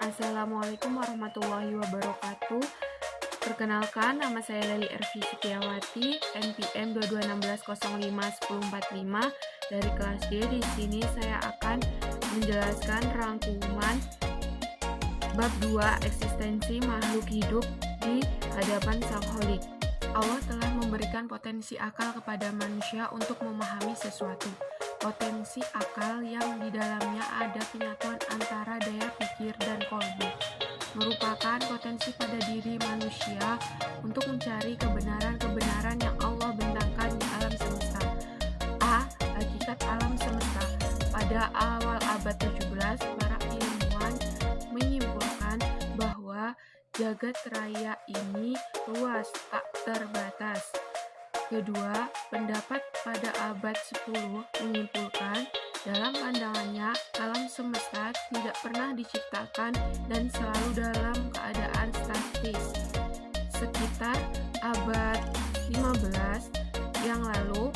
Assalamualaikum warahmatullahi wabarakatuh. Perkenalkan, nama saya Leli Ervi Setiawati, NPM 2216051045 dari kelas D. Di sini saya akan menjelaskan rangkuman bab 2 eksistensi makhluk hidup di hadapan Sang Kholik. Allah telah memberikan potensi akal kepada manusia untuk memahami sesuatu. Potensi akal yang di dalamnya ada penyatuan antara daya pikir dan kolbu, merupakan potensi pada diri manusia untuk mencari kebenaran-kebenaran yang Allah bentangkan di alam semesta. Hakikat alam semesta. Pada awal abad 17, para ilmuwan menyimpulkan bahwa jagat raya ini luas, tak terbatas. Kedua, pendapat pada abad 10 menyimpulkan dalam pandangannya alam semesta tidak pernah diciptakan dan selalu dalam keadaan statis. Sekitar abad 15 yang lalu,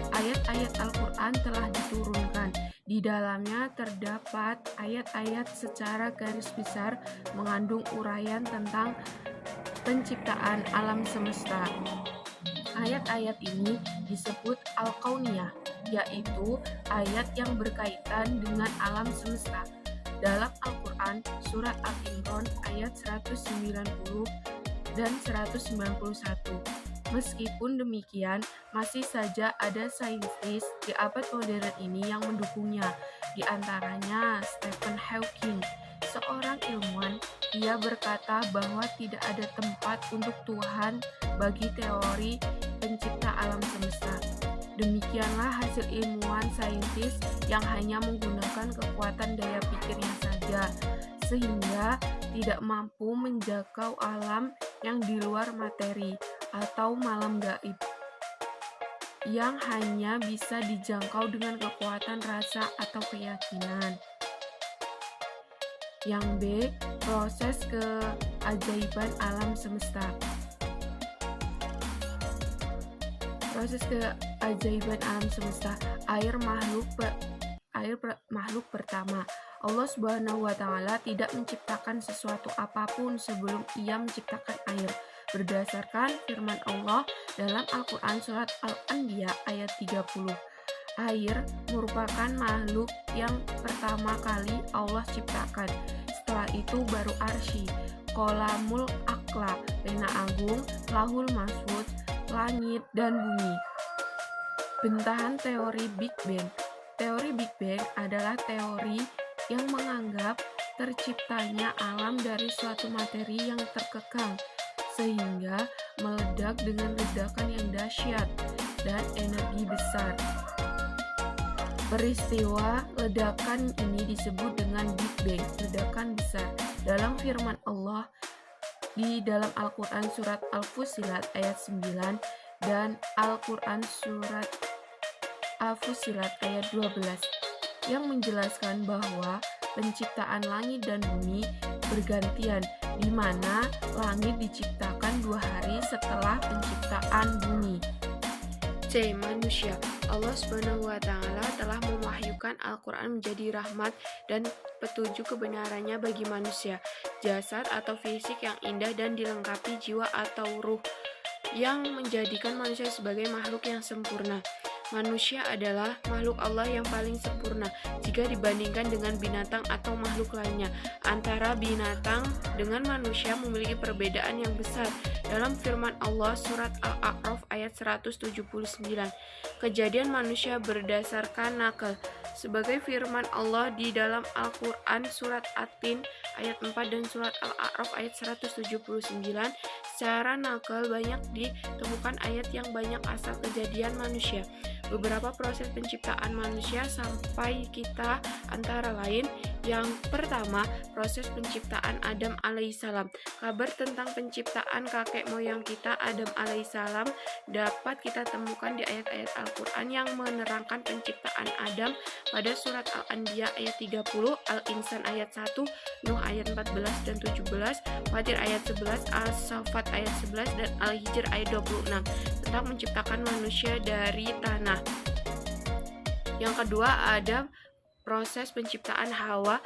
ayat-ayat Al-Quran telah diturunkan. Di dalamnya terdapat ayat-ayat secara garis besar mengandung uraian tentang penciptaan alam semesta. Ayat-ayat ini disebut Al-Kauniyah, yaitu ayat yang berkaitan dengan alam semesta. Dalam Al-Quran, surat Al-Imran ayat 190 dan 191. Meskipun demikian, masih saja ada saintis di abad modern ini yang mendukungnya, di antaranya Stephen Hawking, seorang ilmuwan. Ia berkata bahwa tidak ada tempat untuk Tuhan bagi teori pencipta alam semesta. Demikianlah hasil ilmuwan saintis yang hanya menggunakan kekuatan daya pikirnya saja, sehingga tidak mampu menjangkau alam yang di luar materi atau malam gaib, yang hanya bisa dijangkau dengan kekuatan rasa atau keyakinan. Yang B, proses keajaiban alam semesta. Proses keajaiban alam semesta. Air makhluk pertama. Allah Subhanahu wa Ta'ala tidak menciptakan sesuatu apapun sebelum Ia menciptakan air. Berdasarkan firman Allah dalam Al-Quran surat Al-Anbiya ayat 30. Air merupakan makhluk yang pertama kali Allah ciptakan. Setelah itu baru arsy, kolamul akla, pena agung, lahul mahfuz, langit, dan bumi. Bentahan teori Big Bang. Teori Big Bang adalah teori yang menganggap terciptanya alam dari suatu materi yang terkekang, sehingga meledak dengan ledakan yang dahsyat dan energi besar. Peristiwa ledakan ini disebut dengan Big Bang, ledakan besar. Dalam firman Allah di dalam Al-Quran surat Al-Fussilat ayat 9 dan Al-Quran surat Al-Fussilat ayat 12 yang menjelaskan bahwa penciptaan langit dan bumi bergantian, di mana langit diciptakan 2 hari setelah penciptaan bumi. C. Manusia. Allah Subhanahu wa Ta'ala telah mewahyukan Al-Quran menjadi rahmat dan petunjuk kebenarannya bagi manusia, jasad atau fisik yang indah dan dilengkapi jiwa atau ruh yang menjadikan manusia sebagai makhluk yang sempurna. Manusia adalah makhluk Allah yang paling sempurna jika dibandingkan dengan binatang atau makhluk lainnya. Antara binatang dengan manusia memiliki perbedaan yang besar. Dalam firman Allah surat Al-A'raf ayat 179, kejadian manusia berdasarkan nakal. Sebagai firman Allah di dalam Al-Quran surat At-Tin ayat 4 dan surat Al-A'raf ayat 179, secara nakal banyak ditemukan ayat yang banyak asal kejadian manusia. Beberapa proses penciptaan manusia sampai kita antara lain. Yang pertama, proses penciptaan Adam alaihissalam. Kabar tentang penciptaan kakek moyang kita Adam alaihissalam dapat kita temukan di ayat-ayat Al-Quran yang menerangkan penciptaan Adam pada surat Al-Anbiya ayat 30, Al-Insan ayat 1, Nuh ayat 14 dan 17, Fatir ayat 11, As-Saffat ayat 11, dan Al-Hijr ayat 26 tentang menciptakan manusia dari tanah. Yang kedua, ada proses penciptaan Hawa.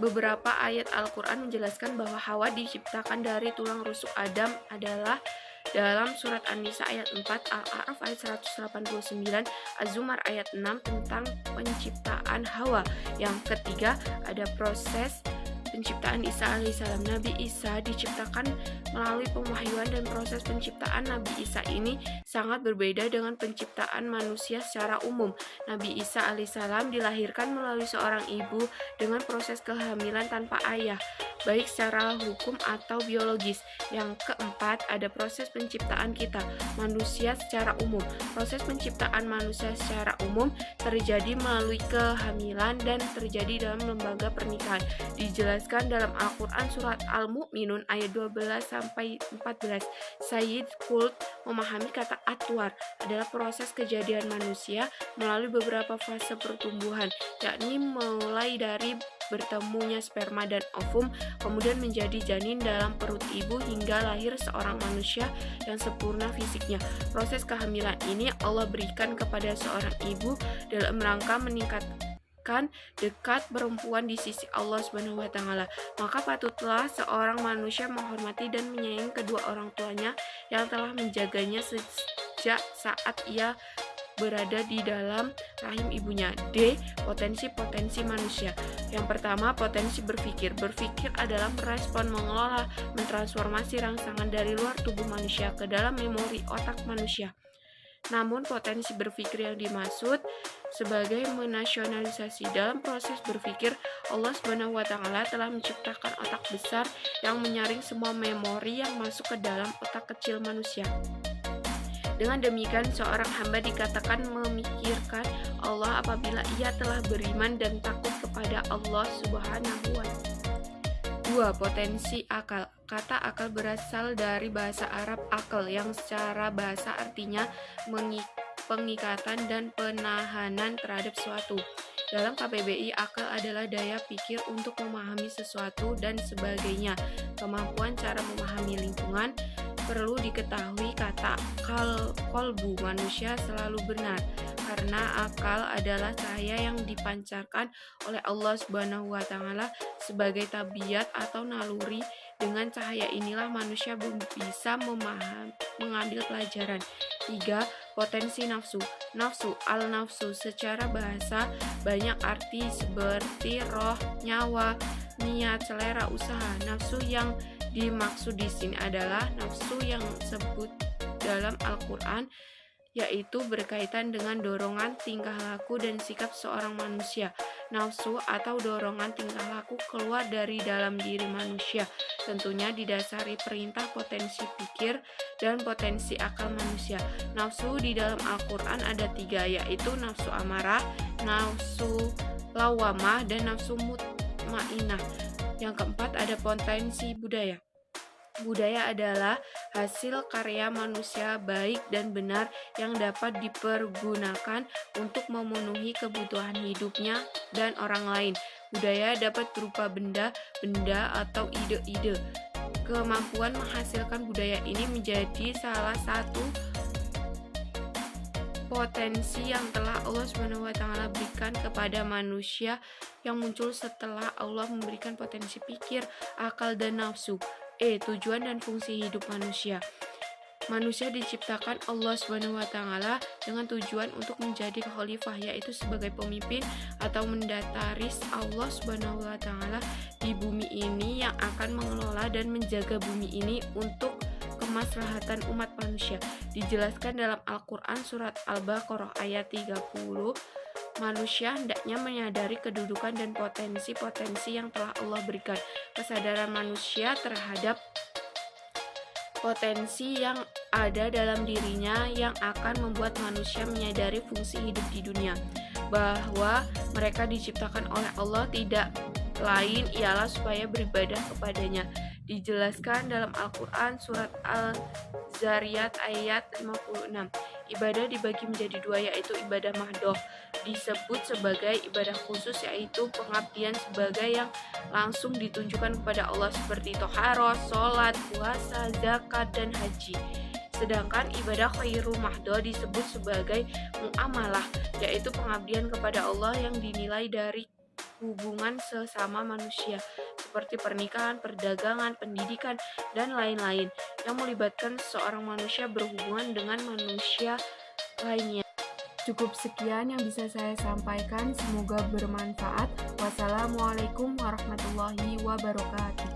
Beberapa ayat Al-Quran menjelaskan bahwa Hawa diciptakan dari tulang rusuk Adam adalah dalam surat An-Nisa ayat 4, Al-A'raf ayat 189, Az-Zumar ayat 6 tentang penciptaan Hawa. Yang ketiga, ada proses penciptaan Isa alaihissalam. Nabi Isa diciptakan melalui pewahyuan, dan proses penciptaan Nabi Isa ini sangat berbeda dengan penciptaan manusia secara umum. Nabi Isa alaihissalam dilahirkan melalui seorang ibu dengan proses kehamilan tanpa ayah, baik secara hukum atau biologis. Yang keempat, ada proses penciptaan kita, manusia secara umum. Proses penciptaan manusia secara umum terjadi melalui kehamilan dan terjadi dalam lembaga pernikahan. Dijelaskan dalam Al-Quran surat Al-Mu'minun ayat 12-14. Sayyid Qutb memahami kata atwar adalah proses kejadian manusia melalui beberapa fase pertumbuhan, yakni mulai dari bertemunya sperma dan ovum, kemudian menjadi janin dalam perut ibu hingga lahir seorang manusia yang sempurna fisiknya. Proses kehamilan ini Allah berikan kepada seorang ibu dalam rangka meningkatkan dekat perempuan di sisi Allah Subhanahu wa taala. Maka patutlah seorang manusia menghormati dan menyayangi kedua orang tuanya yang telah menjaganya sejak saat ia berada di dalam rahim ibunya. D. Potensi-potensi manusia. Yang pertama, potensi berpikir. Berpikir adalah merespon, mengelola, mentransformasi rangsangan dari luar tubuh manusia ke dalam memori otak manusia. Namun potensi berpikir yang dimaksud sebagai menasionalisasi. Dalam proses berpikir, Allah Subhanahu wa taala telah menciptakan otak besar yang menyaring semua memori yang masuk ke dalam otak kecil manusia. Dengan demikian, seorang hamba dikatakan memikirkan Allah apabila ia telah beriman dan takut kepada Allah Subhanahu wa taala. 2. Potensi akal. Kata akal berasal dari bahasa Arab akal, yang secara bahasa artinya pengikatan dan penahanan terhadap suatu. Dalam KBBI, akal adalah daya pikir untuk memahami sesuatu dan sebagainya. Kemampuan cara memahami lingkungan. Perlu diketahui kata kolbu manusia selalu benar, karena akal adalah cahaya yang dipancarkan oleh Allah Subhanahu wa taala sebagai tabiat atau naluri. Dengan cahaya inilah manusia bisa mengambil pelajaran. 3. Potensi nafsu. Nafsu, al-nafsu secara bahasa banyak arti seperti roh, nyawa, niat, selera, usaha. Nafsu yang dimaksud di sini adalah nafsu yang disebut dalam Al-Quran, yaitu berkaitan dengan dorongan tingkah laku dan sikap seorang manusia. Nafsu atau dorongan tingkah laku keluar dari dalam diri manusia, tentunya didasari perintah potensi pikir dan potensi akal manusia. Nafsu di dalam Al-Quran ada 3, yaitu nafsu amarah, nafsu lawamah, dan nafsu mutmainah. Yang keempat, ada potensi budaya. Budaya adalah hasil karya manusia baik dan benar yang dapat dipergunakan untuk memenuhi kebutuhan hidupnya dan orang lain. Budaya dapat berupa benda atau ide-ide. Kemampuan menghasilkan budaya ini menjadi salah satu potensi yang telah Allah Subhanahu wa taala berikan kepada manusia yang muncul setelah Allah memberikan potensi pikir, akal, dan nafsu. Tujuan dan fungsi hidup manusia. Manusia diciptakan Allah Subhanahu wa taala dengan tujuan untuk menjadi khalifah, yaitu sebagai pemimpin atau mendataris Allah Subhanahu wa taala di bumi ini yang akan mengelola dan menjaga bumi ini untuk kemaslahatan umat manusia. Dijelaskan dalam Al-Quran surat Al-Baqarah ayat 30. Manusia hendaknya menyadari kedudukan dan potensi-potensi yang telah Allah berikan. Kesadaran manusia terhadap potensi yang ada dalam dirinya yang akan membuat manusia menyadari fungsi hidup di dunia, bahwa mereka diciptakan oleh Allah tidak lain ialah supaya beribadah kepadanya. Dijelaskan dalam Al-Quran surat Al-Zariyat ayat 56. Ibadah dibagi menjadi 2, yaitu ibadah mahdoh, disebut sebagai ibadah khusus, yaitu pengabdian sebagai yang langsung ditunjukkan kepada Allah seperti toharoh, sholat, puasa, zakat, dan haji. Sedangkan ibadah khairu mahdoh disebut sebagai muamalah, yaitu pengabdian kepada Allah yang dinilai dari hubungan sesama manusia, seperti pernikahan, perdagangan, pendidikan, dan lain-lain, yang melibatkan seorang manusia berhubungan dengan manusia lainnya. Cukup sekian yang bisa saya sampaikan, semoga bermanfaat. Wassalamualaikum warahmatullahi wabarakatuh.